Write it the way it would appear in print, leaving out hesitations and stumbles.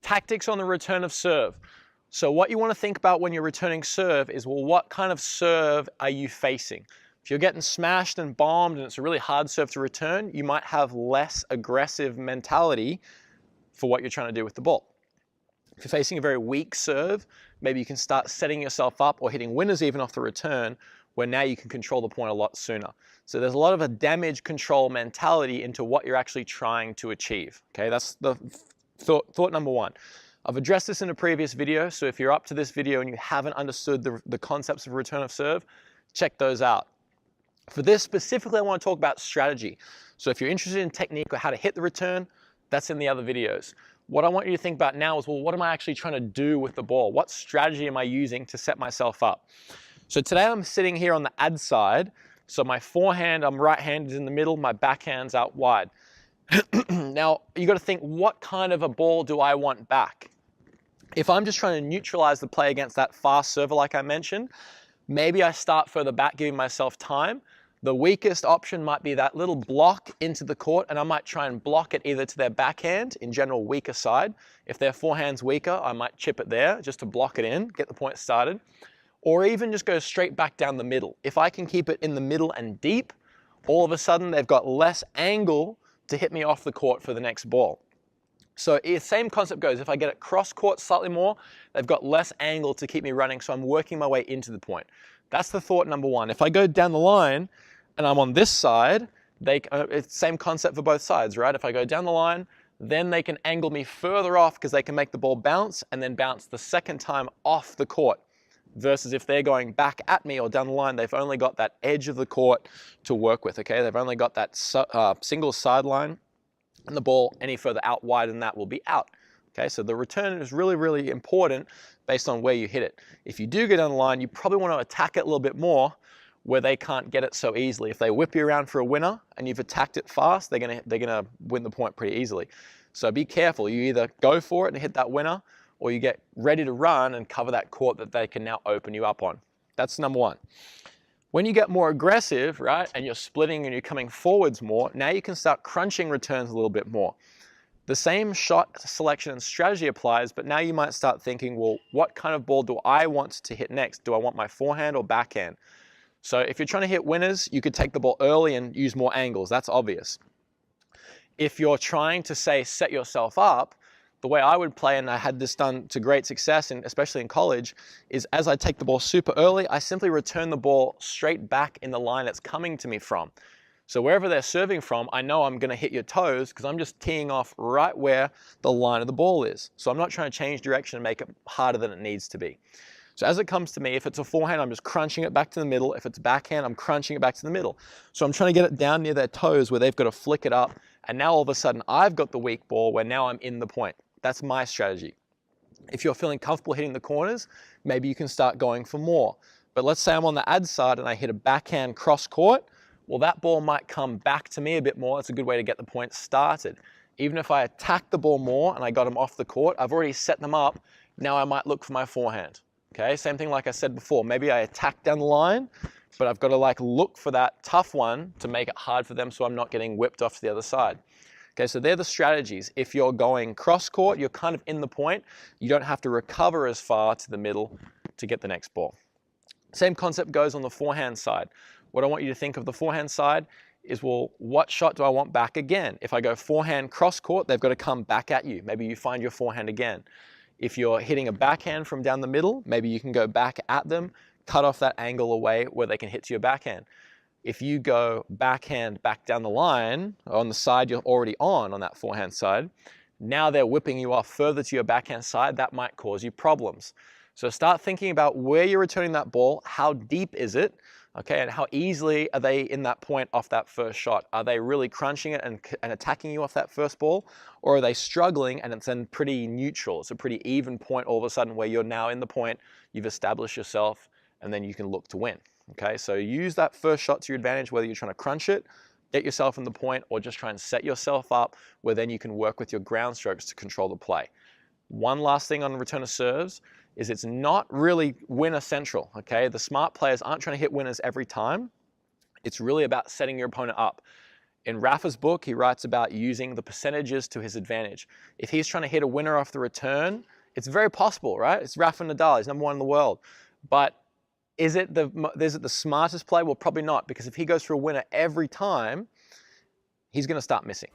Tactics on the return of serve. So what you want to think about when you're returning serve is, well, what kind of serve are you facing? If you're getting smashed and bombed and it's a really hard serve to return, you might have less aggressive mentality for what you're trying to do with the ball. If you're facing a very weak serve, maybe you can start setting yourself up or hitting winners even off the return, where now you can control the point a lot sooner. So there's a lot of a damage control mentality into what you're actually trying to achieve. Okay, that's the thought number one. I've addressed this in a previous video, so if you're up to this video and you haven't understood the concepts of return of serve, check those out. For this specifically, I want to talk about strategy. So if you're interested in technique or how to hit the return, that's in the other videos. What I want you to think about now is, well, what am I actually trying to do with the ball? What strategy am I using to set myself up? So today I'm sitting here on the ad side. So my forehand, I'm right-handed in the middle, my backhand's out wide. Now, you got to think, what kind of a ball do I want back? If I'm just trying to neutralize the play against that fast server like I mentioned, maybe I start further back, giving myself time. The weakest option might be that little block into the court, and I might try and block it either to their backhand, in general weaker side. If their forehand's weaker, I might chip it there just to block it in, get the point started. Or even just go straight back down the middle. If I can keep it in the middle and deep, all of a sudden they've got less angle to hit me off the court for the next ball. So the same concept goes, if I get it cross court slightly more, they've got less angle to keep me running, so I'm working my way into the point. That's the thought number one. If I go down the line and I'm on this side, it's the same concept for both sides, right? If I go down the line, then they can angle me further off because they can make the ball bounce and then bounce the second time off the court. Versus if they're going back at me or down the line, they've only got that edge of the court to work with, okay? They've only got that single sideline, and the ball any further out wide than that will be out. Okay, so the return is really, really important based on where you hit it. If you do go down the line, you probably want to attack it a little bit more where they can't get it so easily. If they whip you around for a winner and you've attacked it fast, they're gonna win the point pretty easily. So be careful. You either go for it and hit that winner, or you get ready to run and cover that court that they can now open you up on. That's number one. When you get more aggressive, right, and you're splitting and you're coming forwards more, now you can start crunching returns a little bit more. The same shot selection and strategy applies, but now you might start thinking, well, what kind of ball do I want to hit next? Do I want my forehand or backhand? So if you're trying to hit winners, you could take the ball early and use more angles. That's obvious. If you're trying to, say, set yourself up, the way I would play, and I had this done to great success, especially in college, is as I take the ball super early, I simply return the ball straight back in the line it's coming to me from. So wherever they're serving from, I know I'm going to hit your toes because I'm just teeing off right where the line of the ball is. So I'm not trying to change direction and make it harder than it needs to be. So as it comes to me, if it's a forehand, I'm just crunching it back to the middle. If it's backhand, I'm crunching it back to the middle. So I'm trying to get it down near their toes where they've got to flick it up. And now all of a sudden I've got the weak ball where now I'm in the point. That's my strategy. If you're feeling comfortable hitting the corners, maybe you can start going for more. But let's say I'm on the ad side and I hit a backhand cross court. Well, that ball might come back to me a bit more. It's a good way to get the point started. Even if I attack the ball more and I got them off the court, I've already set them up. Now I might look for my forehand. Okay, same thing like I said before. Maybe I attack down the line, but I've got to look for that tough one to make it hard for them so I'm not getting whipped off to the other side. Okay, so they're the strategies. If you're going cross court, you're kind of in the point. You don't have to recover as far to the middle to get the next ball. Same concept goes on the forehand side. What I want you to think of the forehand side is, well, what shot do I want back again? If I go forehand cross court, they've got to come back at you. Maybe you find your forehand again. If you're hitting a backhand from down the middle, maybe you can go back at them, cut off that angle away where they can hit to your backhand. If you go backhand back down the line, on the side you're already on that forehand side, now they're whipping you off further to your backhand side, that might cause you problems. So start thinking about where you're returning that ball, how deep is it, okay, and how easily are they in that point off that first shot? Are they really crunching it and attacking you off that first ball? Or are they struggling and it's then pretty neutral? It's a pretty even point all of a sudden where you're now in the point, you've established yourself, and then you can look to win. Okay, so use that first shot to your advantage, whether you're trying to crunch it, get yourself in the point, or just try and set yourself up where then you can work with your ground strokes to control the play. One last thing on return of serves is it's not really winner central, okay? The smart players aren't trying to hit winners every time. It's really about setting your opponent up. In Rafa's book, he writes about using the percentages to his advantage. If he's trying to hit a winner off the return, it's very possible, right? It's Rafa Nadal, he's #1 in the world. But is it the smartest play? Well, probably not, because if he goes for a winner every time, he's going to start missing.